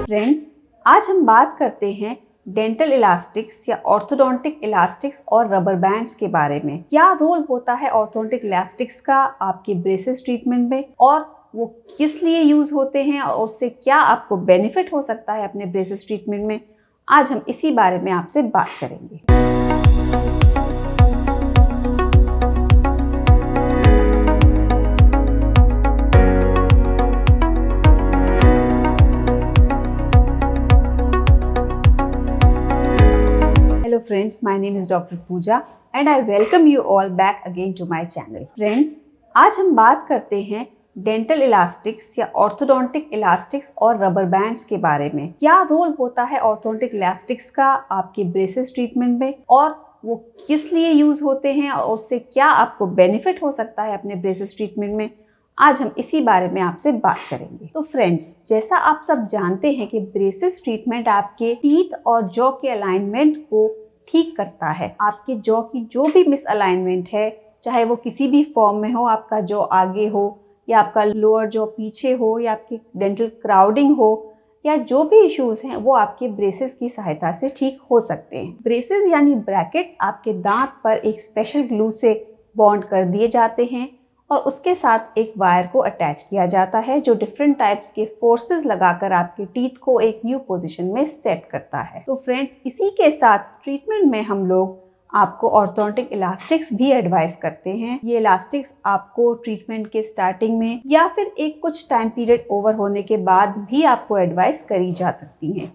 Friends, आज हम बात करते हैं डेंटल इलास्टिक्स या ऑर्थोडोंटिक इलास्टिक्स और रबर बैंड्स के बारे में। क्या रोल होता है ऑर्थोडोंटिक इलास्टिक्स का आपके ब्रेसेस ट्रीटमेंट में और वो किस लिए यूज होते हैं और उससे क्या आपको बेनिफिट हो सकता है अपने ब्रेसेस ट्रीटमेंट में। आज हम इसी बारे में आपसे बात करेंगे। Hello friends, my name is Dr. Pooja and I welcome you all back again to my channel. Friends, आज हम बात करते हैं डेंटल इलास्टिक्स या ऑर्थोडोंटिक इलास्टिक्स और रबर बैंड्स के बारे में। क्या रोल होता है ऑर्थोडोंटिक इलास्टिक्स का आपके ब्रेसेस ट्रीटमेंट में और वो किस लिए यूज होते हैं और उससे क्या आपको बेनिफिट हो सकता है अपने ब्रेसेस ट्रीटमेंट में। आज हम इसी बारे में आपसे बात करेंगे। तो फ्रेंड्स, जैसा आप सब जानते हैं कि ब्रेसेस ट्रीटमेंट आपके टीथ और जॉ के अलाइनमेंट को ठीक करता है। आपके जॉ की जो भी मिस अलाइनमेंट है, चाहे वो किसी भी फॉर्म में हो, आपका जॉ आगे हो या आपका लोअर जॉ पीछे हो या आपकी डेंटल क्राउडिंग हो या जो भी इश्यूज हैं, वो आपके ब्रेसेस की सहायता से ठीक हो सकते हैं। ब्रेसेस यानी ब्रैकेट्स आपके दांत पर एक स्पेशल ग्लू से बॉन्ड कर दिए जाते हैं और उसके साथ एक वायर को अटैच किया जाता है जो डिफरेंट टाइप्स के फोर्सेस लगाकर आपके टीथ को एक न्यू पोजीशन में सेट करता है। तो फ्रेंड्स, इसी के साथ ट्रीटमेंट में हम लोग आपको ऑर्थोडोंटिक इलास्टिक्स भी एडवाइस करते हैं। ये इलास्टिक्स आपको ट्रीटमेंट के स्टार्टिंग में या फिर एक कुछ टाइम पीरियड ओवर होने के बाद भी आपको एडवाइस करी जा सकती हैं।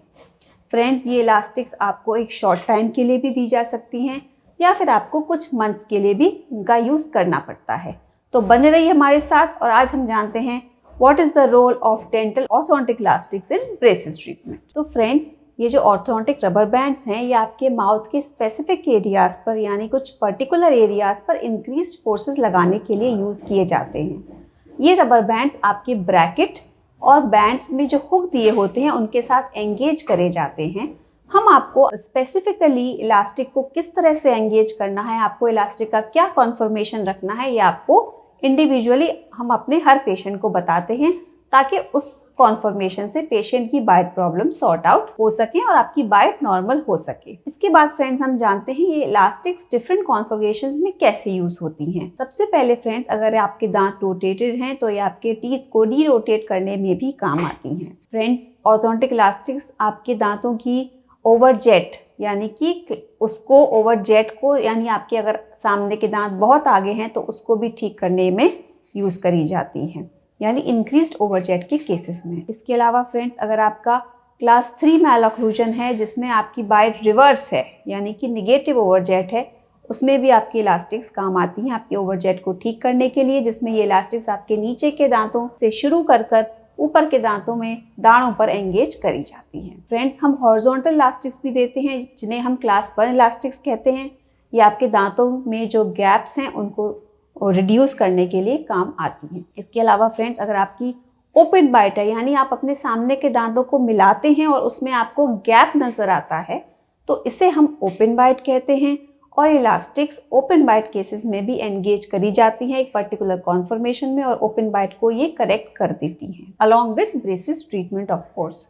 फ्रेंड्स, ये इलास्टिक्स आपको एक शॉर्ट टाइम के लिए भी दी जा सकती हैं या फिर आपको कुछ मंथ्स के लिए भी इनका यूज करना पड़ता है। तो बने रहिए हमारे साथ और आज हम जानते हैं what is the role of dental orthodontic elastics in braces treatment. तो फ्रेंड्स, ये जो ऑर्थोडोंटिक रबर बैंड्स हैं, ये आपके माउथ के स्पेसिफिक एरियाज पर यानी कुछ पर्टिकुलर एरियाज पर इंक्रीज्ड फोर्सेस लगाने के लिए यूज किए जाते हैं। ये रबर बैंड्स आपके ब्रैकेट और बैंड्स में जो हुक दिए होते हैं उनके साथ एंगेज करे जाते हैं। हम आपको स्पेसिफिकली इलास्टिक को किस तरह से एंगेज करना है, आपको इलास्टिक का क्या कॉन्फर्मेशन रखना है, ये आपको इंडिविजुअली हम अपने हर पेशेंट को बताते हैं ताकि उस कॉन्फर्मेशन से पेशेंट की बाइट प्रॉब्लम सॉर्ट आउट हो सके और आपकी बाइट नॉर्मल हो सके। इसके बाद फ्रेंड्स, हम जानते हैं ये इलास्टिक्स डिफरेंट कॉन्फिगरेशंस में कैसे यूज होती हैं। सबसे पहले फ्रेंड्स, अगर आपके दांत रोटेटेड हैं तो ये आपके टीथ को डी रोटेट करने में भी काम आती हैं। फ्रेंड्स, ऑर्थोडोंटिक इलास्टिक्स आपके दांतों की ओवरजेट यानी कि उसको ओवरजेट को यानी आपके अगर सामने के दांत बहुत आगे हैं तो उसको भी ठीक करने में यूज करी जाती हैं, यानी इंक्रीज्ड ओवरजेट के केसेस में। इसके अलावा फ्रेंड्स, अगर आपका क्लास 3 मैल ऑक्लूजन है जिसमें आपकी बाइट रिवर्स है यानी कि निगेटिव ओवरजेट है, उसमें भी आपकी इलास्टिक्स काम आती हैं आपके ओवरजेट को ठीक करने के लिए, जिसमें ये इलास्टिक्स आपके नीचे के दांतों से शुरू कर ऊपर के दांतों में दाढ़ों पर एंगेज करी जाती हैं। फ्रेंड्स, हम हॉरिजॉन्टल इलास्टिक्स भी देते हैं जिन्हें हम क्लास 1 इलास्टिक्स कहते हैं। ये आपके दांतों में जो गैप्स हैं उनको रिड्यूस करने के लिए काम आती हैं। इसके अलावा फ्रेंड्स, अगर आपकी ओपन बाइट है यानी आप अपने सामने के दांतों को मिलाते हैं और उसमें आपको गैप नजर आता है तो इसे हम ओपन बाइट कहते हैं और इलास्टिक्स ओपन बाइट केसेस में भी एंगेज करी जाती है एक पर्टिकुलर कॉन्फर्मेशन में और ओपन बाइट को ये करेक्ट कर देती हैं along with braces treatment of course.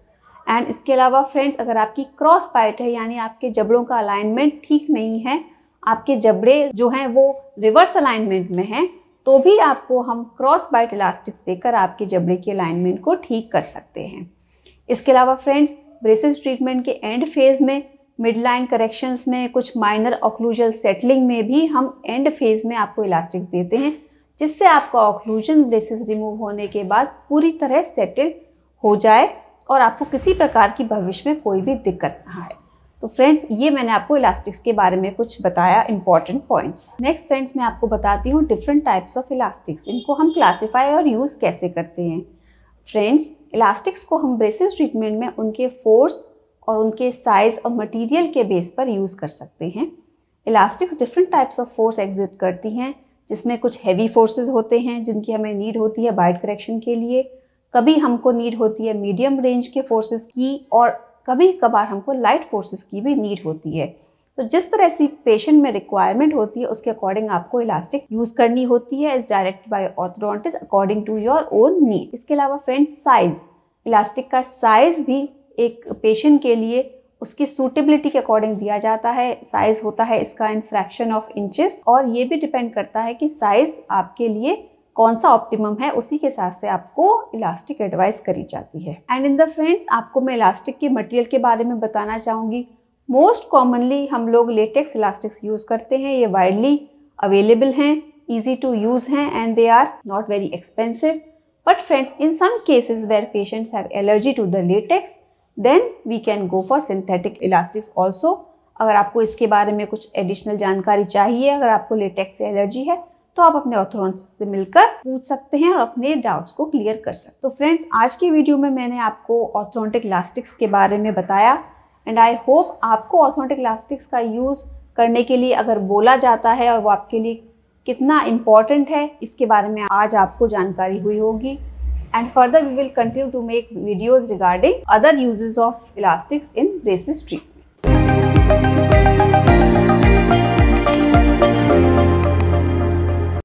And इसके अलावा फ्रेंड्स, अगर आपकी क्रॉस बाइट है यानी आपके जबड़ों का अलाइनमेंट ठीक नहीं है, आपके जबड़े जो हैं वो रिवर्स अलाइनमेंट में हैं, तो भी आपको हम क्रॉस बाइट इलास्टिक्स देकर आपके जबड़े के अलाइनमेंट को ठीक कर सकते हैं। इसके अलावा फ्रेंड्स, ब्रेसेस ट्रीटमेंट के एंड फेज में, मिड लाइन करेक्शंस में, कुछ माइनर ऑक्लूजल सेटलिंग में भी हम एंड फेज में आपको इलास्टिक्स देते हैं जिससे आपका ऑक्लूजन ब्रेसेस रिमूव होने के बाद पूरी तरह सेटल हो जाए और आपको किसी प्रकार की भविष्य में कोई भी दिक्कत ना आए। तो फ्रेंड्स, ये मैंने आपको इलास्टिक्स के बारे में कुछ बताया इंपॉर्टेंट पॉइंट्स। नेक्स्ट फ्रेंड्स, मैं आपको बताती हूँ डिफरेंट टाइप्स ऑफ इलास्टिक्स, इनको हम क्लासीफाई और यूज कैसे करते हैं। फ्रेंड्स, इलास्टिक्स को हम ब्रेसेस ट्रीटमेंट में उनके फोर्स और उनके साइज और मटेरियल के बेस पर यूज कर सकते हैं। Elastics different types of force exit करती हैं जिसमें कुछ हैवी फोर्सेस होते हैं जिनकी हमें नीड होती है बाइट करेक्शन के लिए, कभी हमको नीड होती है मीडियम रेंज के फोर्सेस की और कभी कभार हमको लाइट फोर्सेस की भी नीड होती है। तो जिस तरह से पेशेंट में रिक्वायरमेंट होती है उसके अकॉर्डिंग आपको इलास्टिक यूज करनी होती है, is directed by orthodontist according to your own need. इसके अलावा फ्रेंड्स, साइज, इलास्टिक का साइज भी एक पेशेंट के लिए उसकी सूटेबिलिटी के अकॉर्डिंग दिया जाता है। साइज होता है इसका इन फ्रैक्शन ऑफ इंचेस, और ये भी डिपेंड करता है कि साइज आपके लिए कौन सा ऑप्टिमम है, उसी के हिसाब से आपको इलास्टिक एडवाइस करी जाती है। एंड इन द फ्रेंड्स, आपको मैं इलास्टिक के मटेरियल के बारे में बताना चाहूँगी। मोस्ट कॉमनली हम लोग लेटेक्स इलास्टिक्स यूज़ करते हैं। ये वाइडली अवेलेबल हैं, ईजी टू यूज़ हैं, and they are not very expensive. But friends, in some cases where patients have allergy to the latex, then we can go for synthetic elastics also. अगर आपको इसके बारे में कुछ additional जानकारी चाहिए, अगर आपको लेटेक्स से एलर्जी है, तो आप अपने ऑर्थोडोंटिस्ट से मिलकर पूछ सकते हैं और अपने डाउट्स को क्लियर कर सकते हैं। तो फ्रेंड्स, आज की वीडियो में मैंने आपको ऑर्थोडोंटिक इलास्टिक्स के बारे में बताया, एंड आई होप आपको ऑर्थोडोंटिक इलास्टिक्स का यूज़ करने के लिए अगर बोला जाता है और वो आपके लिए कितना इम्पॉर्टेंट है, इसके बारे में आज आपको जानकारी हुई होगी। And further we will continue to make videos regarding other uses of elastics in braces treatment.